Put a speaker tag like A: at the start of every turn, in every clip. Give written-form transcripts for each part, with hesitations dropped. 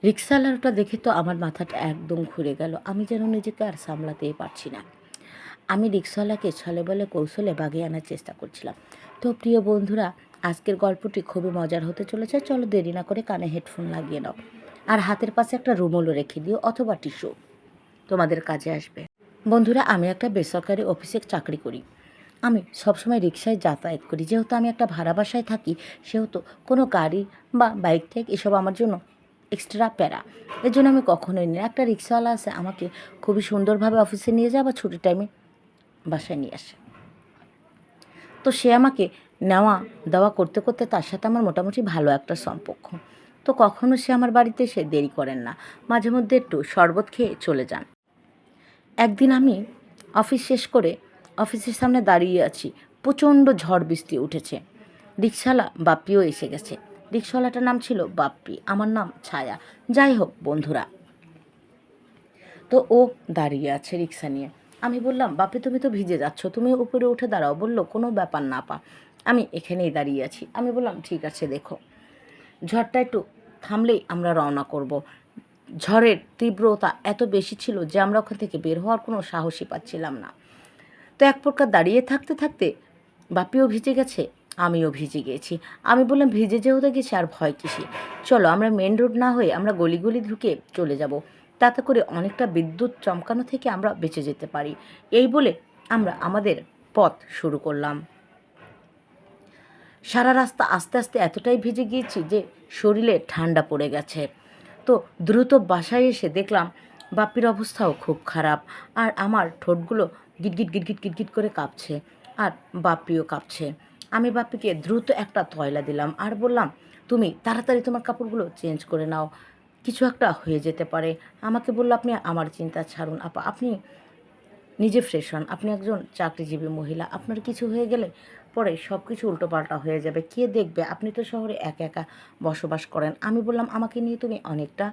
A: রিকশাওয়ালাটা দেখে তো আমার মাথাটা একদম ঘুরে গেল। আমি যেন নিজেকে আর সামলাতেই পারছি না। আমি রিকশাওয়ালাকে ছলে বলে কৌশলে বাগিয়ে আনার চেষ্টা করছিলাম। তো প্রিয় বন্ধুরা, আজকের গল্পটি খুবই মজার হতে চলেছে। চলো দেরি না করে কানে হেডফোন লাগিয়ে নাও, আর হাতের পাশে একটা রুমালও রেখে দিও অথবা টিস্যু, তোমাদের কাজে আসবে। বন্ধুরা, আমি একটা বেসরকারি অফিসে চাকরি করি। আমি সবসময় রিকশায় যাতায়াত করি। যেহেতু আমি একটা ভাড়া বাসায় থাকি, সেহেতু কোনো গাড়ি বা বাইক টাইক এসব আমার জন্য এক্সট্রা প্যারা। এর জন্য আমি কখনোই নিই। একটা রিকশাওয়ালা আছে, আমাকে খুবই সুন্দরভাবে অফিসে নিয়ে যায় বা ছুটির টাইমে বাসায় নিয়ে আসে। তো সে আমাকে নেওয়া দেওয়া করতে করতে তার সাথে আমার মোটামুটি ভালো একটা সম্পর্ক। তো কখনো সে আমার বাড়িতে এসে দেরি করেন না, মাঝে মধ্যে একটু শরবত খেয়ে চলে যান। একদিন আমি অফিস শেষ করে অফিসের সামনে দাঁড়িয়ে আছি। প্রচণ্ড ঝড় বৃষ্টি উঠেছে। রিকশাওয়ালা বাপ্পিও এসে গেছে। রিকশাওয়ালাটার নাম ছিল বাপ্পি, আমার নাম ছায়া। যাই হোক বন্ধুরা, তো ও দাঁড়িয়ে আছে রিকশা নিয়ে। আমি বললাম, বাপি তুমি তো ভিজে যাচ্ছ, তুমি উপরে উঠে দাঁড়াও। বলল, কোনো ব্যাপার না পা, আমি এখানেই দাঁড়িয়ে আছি। আমি বললাম, ঠিক আছে, দেখো ঝড়টা একটু থামলেই আমরা রওনা করব। ঝড়ের তীব্রতা এত বেশি ছিল যে আমরা ওখান থেকে বের হওয়ার কোনো সাহসই পাচ্ছিলাম না। তো এক প্রকার দাঁড়িয়ে থাকতে থাকতে বাপিও ভিজে গেছে, আমিও ভিজে গিয়েছি। আমি বললাম, ভিজে যেহেতু গেছি আর ভয় কিসে, চলো আমরা মেন রোড না হয়ে আমরা গলি গলি ঢুকে চলে যাব, তাতে করে অনেকটা বিদ্যুৎ চমকানো থেকে আমরা বেঁচে যেতে পারি। এই বলে আমরা আমাদের পথ শুরু করলাম। সারা রাস্তা আস্তে আস্তে এতটাই ভিজে গিয়েছি যে শরীরে ঠান্ডা পড়ে গেছে। তো দ্রুত বাসায় এসে দেখলাম বাপ্পির অবস্থাও খুব খারাপ, আর আমার ঠোঁটগুলো গিটগিট গিটগিট গিটগিট করে কাঁপছে, আর বাপ্পিও কাঁপছে। আমি বাপ্পিকে দ্রুত একটা তয়লা দিলাম আর বললাম, তুমি তাড়াতাড়ি তোমার কাপড়গুলো চেঞ্জ করে নাও, কিছু একটা হয়ে যেতে পারে। আমাকে বলল, আপনি আমার চিন্তা ছাড়ুন আপা, আপনি নিজে ফ্রেশ হন, আপনি একজন চাকরিজীবী মহিলা, আপনার কিছু হয়ে গেলে পরে সব কিছু উল্টোপাল্টা হয়ে যাবে, কে দেখবে, আপনি তো শহরে একা একা বসবাস করেন। আমি বললাম, আমাকে নিয়ে তুমি অনেকটা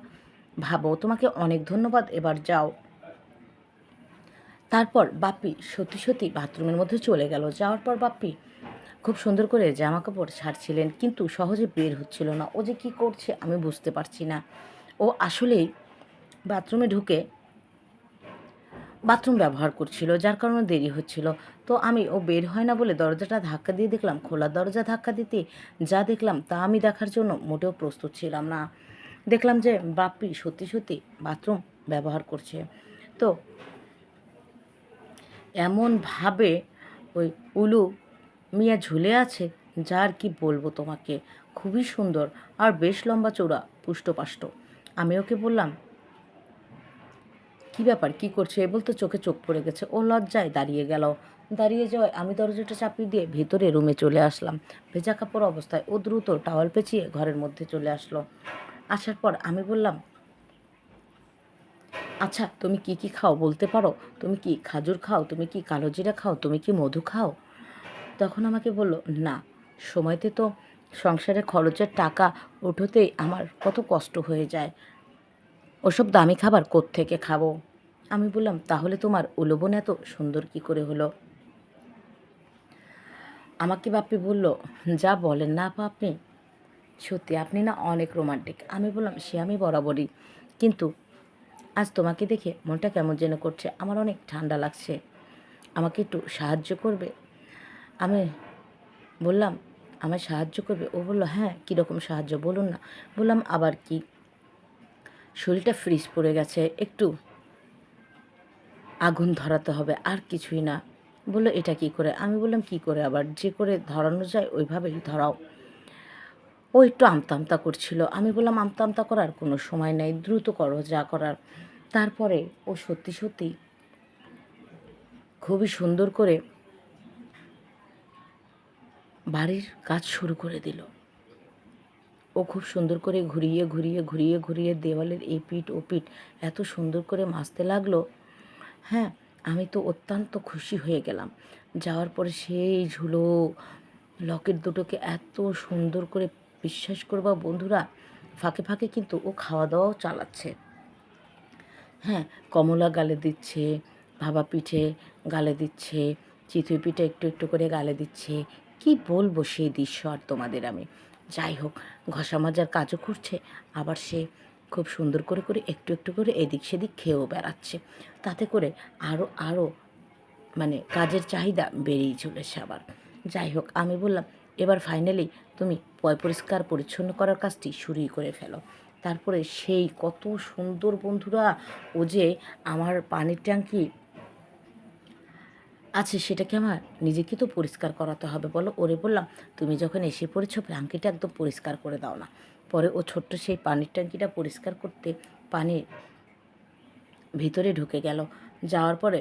A: ভাবো, তোমাকে অনেক ধন্যবাদ, এবার যাও। তারপর বাপ্পি সত্যি সত্যি বাথরুমের মধ্যে চলে গেল। যাওয়ার পর বাপ্পি খুব সুন্দর করে জামা কাপড় ছাড়ছিলেন, কিন্তু সহজে বের হচ্ছিল না। ও যে কী করছে আমি বুঝতে পারছি না। ও আসলেই বাথরুমে ঢুকে বাথরুম ব্যবহার করছিল, যার কারণে দেরি হচ্ছিল। তো আমি ও বের হয় না বলে দরজাটা ধাক্কা দিয়ে দেখলাম, খোলা দরজা ধাক্কা দিতে যা দেখলাম তা আমি দেখার জন্য মোটেও প্রস্তুত ছিলাম না। দেখলাম যে বাপ্পি সত্যি সত্যি বাথরুম ব্যবহার করছে। তো এমনভাবে ওই উলু মিয়া ঝুলে আছে, যার কি বলবো তোমাকে, খুবই সুন্দর আর বেশ লম্বা চৌড়া পুষ্টপাষ্ট। আমি ওকে বললাম, কী ব্যাপার, কী করছে? এ বলতে চোখে চোখ পড়ে গেছে। ও লজ্জায় দাঁড়িয়ে গেল। দাঁড়িয়ে যাওয়ায় আমি দরজাটা চাপিয়ে দিয়ে ভেতরে রুমে চলে আসলাম। ভেজা কাপড় অবস্থায় ও দ্রুত টাওয়াল পেঁচিয়ে ঘরের মধ্যে চলে আসলো। আসার পর আমি বললাম, আচ্ছা তুমি কি কি খাও বলতে পারো? তুমি কি খাজুর খাও? তুমি কি কালো জিরা খাও? তুমি কি মধু খাও? তখন আমাকে বলল, না, সময়তে তো সংসারে খরচের টাকা উঠোতেই আমার কত কষ্ট হয়ে যায়, ওসব দামি খাবার কোত্থেকে খাবো? আমি বললাম, তাহলে তোমার উলবন এত সুন্দর কি করে হলো? আমাকে বাপ্পি বলল, যা বলেন না আপা আপনি, সত্যি আপনি না অনেক রোমান্টিক। আমি বললাম, সে আমি বরাবরই, কিন্তু আজ তোমাকে দেখে মনটা কেমন যেন করছে, আমার অনেক ঠান্ডা লাগছে, আমাকে একটু সাহায্য করবে? আমি বললাম, আমায় সাহায্য করবে? ও বলল, হ্যাঁ, কীরকম সাহায্য বলুন না। বললাম, আবার কি? শরীরটা ফ্রিজ পড়ে গেছে, একটু আগুন ধরাতে হবে, আর কিছুই না। বলল, এটা কি করে? আমি বললাম, কি করে আবার, যে করে ধরানো যায় ওইভাবেই ধরাও। ও একটু আমতা আমতা করছিল। আমি বললাম, আমতা আমতা করার কোনো সময় নেই, দ্রুত করো যা করার। তারপরে ও সত্যি সত্যি খুবই সুন্দর করে বাড়ির কাজ শুরু করে দিল। ও খুব সুন্দর করে ঘুরিয়ে ঘুরিয়ে ঘুরিয়ে ঘুরিয়ে দেওয়ালের এই পিঠ ও পিঠ এত সুন্দর করে মাজতে লাগলো। হ্যাঁ, আমি তো অত্যন্ত খুশি হয়ে গেলাম। যাওয়ার পরে সেই ঝুলো লকেট দুটোকে এত সুন্দর করে, বিশ্বাস করবা বন্ধুরা, ফাঁকে ফাঁকে কিন্তু ও খাওয়া দাওয়াও চালাচ্ছে। হ্যাঁ, কমলা গালে দিচ্ছে, ভাপা পিঠে গালে দিচ্ছে, চিতই পিঠে একটু একটু করে গালে দিচ্ছে। কি বলবো সেই দৃশ্য আর তোমাদের আমি। যাই হোক, ঘষা মাজার কাজও করছে, আবার সে খুব সুন্দর করে করে একটু একটু করে এদিক সেদিক খেয়েও বেড়াচ্ছে। তাতে করে আরও আরও মানে কাজের চাহিদা বেড়েই চলেছে আবার। যাই হোক, আমি বললাম এবার ফাইনালি তুমি পরিষ্কার পরিচ্ছন্ন করার কাজটি শুরুই করে ফেলো। তারপরে সেই কত সুন্দর বন্ধুরা, ও যে আমার পানির ট্যাঙ্কি আছে সেটাকে আমার নিজেকে তো পরিষ্কার করাতে হবে বলো। ওরে বললাম তুমি যখন এসে পড়েছো ট্যাঙ্কিটা একদম পরিষ্কার করে দাও না। পরে ও ছোট্ট সেই পানির ট্যাঙ্কিটা পরিষ্কার করতে পানির ভিতরে ঢুকে গেল। যাওয়ার পরে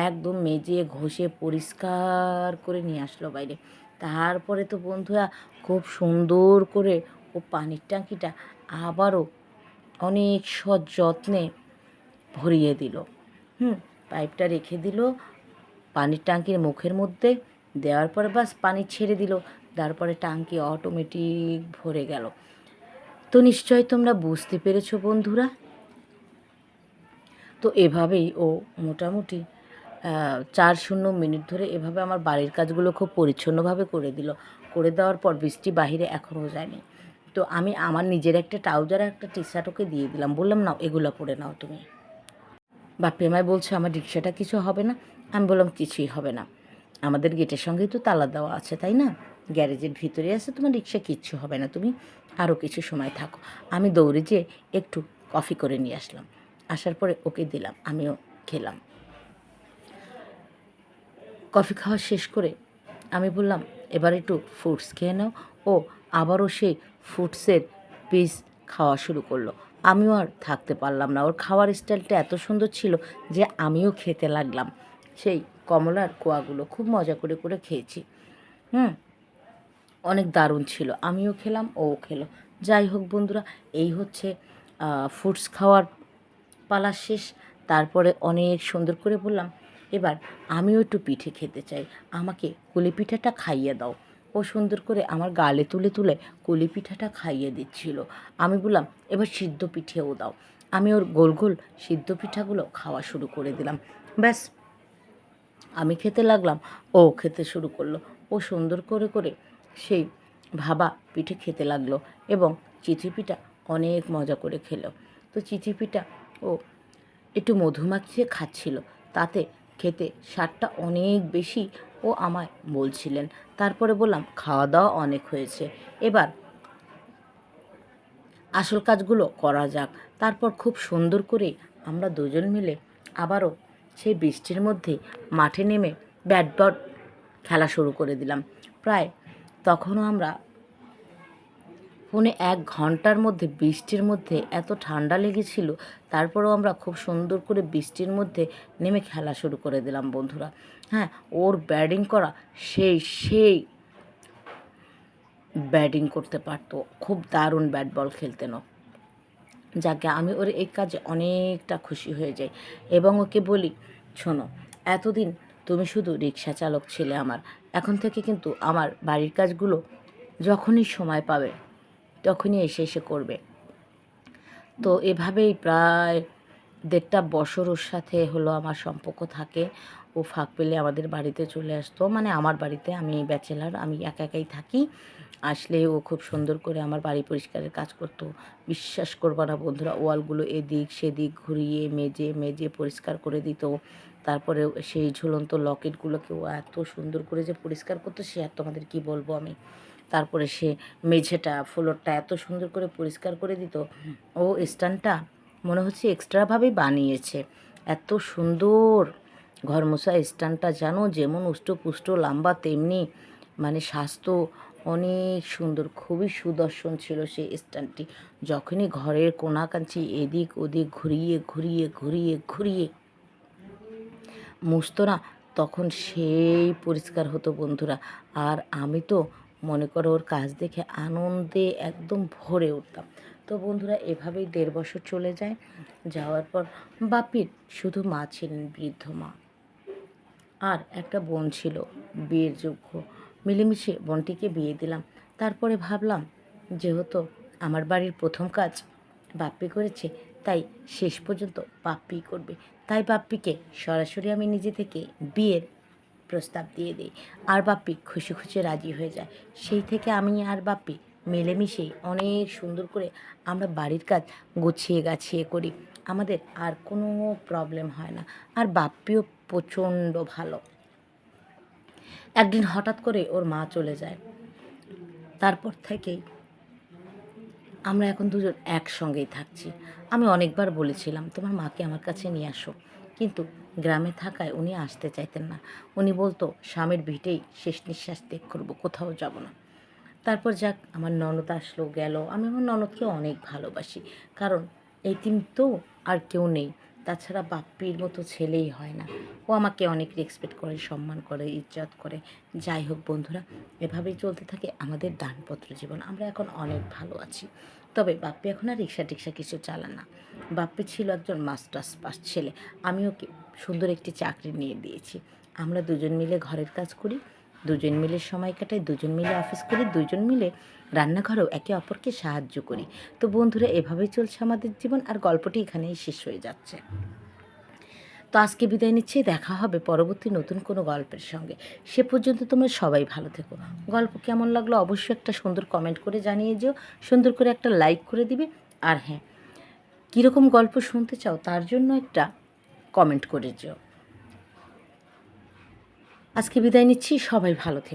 A: একদম মেজে ঘষে পরিষ্কার করে নিয়ে আসলো বাইরে। তারপরে তো বন্ধুরা খুব সুন্দর করে ও পানির ট্যাঙ্কিটা আবারও অনেক সযত্নে ভরিয়ে দিল। পাইপটা রেখে দিল পানির ট্যাঙ্কির মুখের মধ্যে, দেওয়ার পরে বাস পানি ছেড়ে দিল। তারপরে ট্যাঙ্কি অটোমেটিক ভরে গেল। তো নিশ্চয়ই তোমরা বুঝতে পেরেছো বন্ধুরা। তো এভাবেই ও মোটামুটি 4-0 মিনিট ধরে এভাবে আমার বাড়ির কাজগুলো খুব পরিচ্ছন্নভাবে করে দিল। করে দেওয়ার পর বৃষ্টি বাহিরে এখনও যায়নি। তো আমি আমার নিজের একটা ট্রাউজার আর একটা টি শার্ট ওকে দিয়ে দিলাম, বললাম নাও এগুলো পরে নাও তুমি। বাপি আমায় বলছে আমার রিক্সাটা কিছু হবে না। আমি বললাম কিছুই হবে না, আমাদের গেটের সঙ্গেই তো তালা দেওয়া আছে, তাই না? গ্যারেজের ভিতরে আছে, তোমার রিক্সা কিচ্ছু হবে না, তুমি আরও কিছু সময় থাকো। আমি দৌড়ে যেয়ে একটু কফি করে নিয়ে আসলাম। আসার পরে ওকে দিলাম, আমিও খেলাম। কফি খাওয়া শেষ করে আমি বললাম এবার একটু ফ্রুটস খেয়ে নাও। ও আবারও সেই ফ্রুটসের পিস খাওয়া শুরু করলো। আমিও আর থাকতে পারলাম না, ওর খাওয়ার স্টাইলটা এত সুন্দর ছিল যে আমিও খেতে লাগলাম। সেই কমলার কোয়াগুলো খুব মজা করে করে খেয়েছি। অনেক দারুণ ছিল, আমিও খেলাম ও খেলো। যাই হোক বন্ধুরা, এই হচ্ছে ফ্রুটস খাওয়ার পালা শেষ। তারপরে অনেক সুন্দর করে বললাম এবার আমিও একটু পিঠে খেতে চাই, আমাকে কুলি পিঠাটা খাইয়ে দাও। ও সুন্দর করে আমার গালে তুলে তুলে কুলি পিঠাটা খাইয়ে দিচ্ছিল। আমি বললাম এবার সিদ্ধ পিঠেও দাও। আমি ওর গোল গোল সিদ্ধ পিঠাগুলো খাওয়া শুরু করে দিলাম। ব্যাস, আমি খেতে লাগলাম, ও খেতে শুরু করলো। ও সুন্দর করে করে সেই ভাবা পিঠে খেতে লাগলো এবং চিতই পিঠা অনেক মজা করে খেলো। তো চিতই পিঠা ও একটু মধু মাখিয়ে খাচ্ছিল, তাতে খেতে স্বাদটা অনেক বেশি ও আমায় বলছিলেন। তারপরে বললাম খাওয়া দাওয়া অনেক হয়েছে, এবার আসল কাজগুলো করা যাক। তারপর খুব সুন্দর করে আমরা দুজন মিলে আবারও সেই বৃষ্টির মধ্যে মাঠে নেমে ব্যাট বল খেলা শুরু করে দিলাম। প্রায় তখনও আমরা 1.5 ঘন্টার মধ্যে বৃষ্টির মধ্যে এত ঠান্ডা লেগেছিল, তারপরেও আমরা খুব সুন্দর করে বৃষ্টির মধ্যে নেমে খেলা শুরু করে দিলাম বন্ধুরা। হ্যাঁ, ওর ব্যাটিং করা সেই সেই ব্যাটিং করতে পারতো, খুব দারুণ ব্যাট বল খেলতেন। যাকে আমি ওর এই কাজে অনেকটা খুশি হয়ে যাই এবং ওকে বলি শোনো, এতদিন তুমি শুধু রিক্সা চালক ছিলে আমার, এখন থেকে কিন্তু আমার বাড়ির কাজগুলো যখনই সময় পাবে তখনই এসে এসে করবে। তো এভাবেই প্রায় 1.5 বছর ওর সাথে হলো আমার সম্পর্ক থাকে। ও ফাঁক পেলে আমাদের বাড়িতে চলে আসতো, মানে আমার বাড়িতে, আমি ব্যাচেলার, আমি একা একাই থাকি। আসলে ও খুব সুন্দর করে আমার বাড়ি পরিষ্কারের কাজ করতো। বিশ্বাস করবা না বন্ধুরা, ওয়ালগুলো এদিক সেদিক ঘুরিয়ে মেজে মেজে পরিষ্কার করে দিত। তারপরে সেই ঝুলন্ত লকেটগুলোকে ও এত সুন্দর করে যে পরিষ্কার করতো সে আর তোমাদের কী বলবো আমি। তারপরে সে মেঝেটা ফ্লোরটা এত সুন্দর করে পরিষ্কার করে দিত। ও স্ট্যান্ডটা মনে হচ্ছে এক্সট্রাভাবেই বানিয়েছে, এত সুন্দর ঘর মোছা স্ট্যান্ডটা, জানো যেমন উষ্টপুষ্ট লম্বা তেমনি মানে স্বাস্থ্য অনেক সুন্দর, খুবই সুদর্শন ছিল সেই স্ট্যান্ডটি। যখনই ঘরের কোনাকাঞ্চি এদিক ওদিক ঘুরিয়ে ঘুরিয়ে ঘুরিয়ে ঘুরিয়ে মুছতো না, তখন সেই পরিষ্কার হতো বন্ধুরা। আর আমি তো মনে করো ওর কাজ দেখে আনন্দে একদম ভরে উঠতাম। তো বন্ধুরা এভাবেই 1.5 বছর চলে যায়। যাওয়ার পর বাপির শুধু মা ছিলেন, বৃদ্ধ মা, আর একটা বোন ছিল বিয়ের যোগ্য। মিলেমিশে বোনটিকে বিয়ে দিলাম। তারপরে ভাবলাম যেহেতু আমার বাড়ির প্রথম কাজ বাপ্পি করেছে, তাই শেষ পর্যন্ত বাপ্পিই করবে। তাই বাপ্পিকে সরাসরি আমি নিজে থেকে বিয়ের প্রস্তাব দিয়ে দিই, আর বাপ্পি খুশি খুশি রাজি হয়ে যায়। সেই থেকে আমি আর বাপ্পি মিলেমিশেই অনেক সুন্দর করে আমরা বাড়ির কাজ গুছিয়ে গাছিয়ে করি। আমাদের আর কোনো প্রবলেম হয় না। আর বাপ্পিও প্রচণ্ড ভালো। একদিন হঠাৎ করে ওর মা চলে যায়। তারপর থেকেই আমরা এখন দুজন একসঙ্গেই থাকছি। আমি অনেকবার বলেছিলাম তোমার মাকে আমার কাছে নিয়ে আসো, কিন্তু গ্রামে থাকায় উনি আসতে চাইতেন না। উনি বলতো স্বামীর ভিটেই শেষ নিঃশ্বাস ত্যাগ করবো, কোথাও যাব না। তারপর যাক আমার ননদ আসলো গেল। আমি আমার ননদকে অনেক ভালোবাসি, কারণ এতিম তো আর কেউ নেই। তাছাড়া বাপ্পির মতো ছেলেই হয় না। ও আমাকে অনেক রেসপেক্ট করে, সম্মান করে, ইজ্জত করে। যাই হোক বন্ধুরা, এভাবেই চলতে থাকে আমাদের দানপত্র জীবন। আমরা এখন অনেক ভালো আছি। তবে বাপ্পি এখন আর রিক্সা টিক্সা কিছু চালায় না। বাপ্পি ছিল একজন মাস্টার্স পাস ছেলে। আমি ওকে সুন্দর একটি চাকরি নিয়ে দিয়েছি। আমরা দুজন মিলে ঘরের কাজ করি, দুজন মিলে সময় কাটাই, দুজন মিলে অফিস করি, দুজন মিলে রান্নাঘরেও একে অপরকে সাহায্য করি। তো বন্ধুরা, এভাবেই চলছে আমাদের জীবন, আর গল্পটি এখানেই শেষ হয়ে যাচ্ছে। তো আজকে বিদায় নিচ্ছি, দেখা হবে পরবর্তী নতুন কোনো গল্পের সঙ্গে। সে পর্যন্ত তোমরা সবাই ভালো থেকো। গল্প কেমন লাগলো অবশ্যই একটা সুন্দর কমেন্ট করে জানিয়ে যেও, সুন্দর করে একটা লাইক করে দিবে। আর হ্যাঁ, কীরকম গল্প শুনতে চাও তার জন্য একটা কমেন্ট করে যেও। আজকে বিদায় নিচ্ছি, সবাই ভালো থেকো।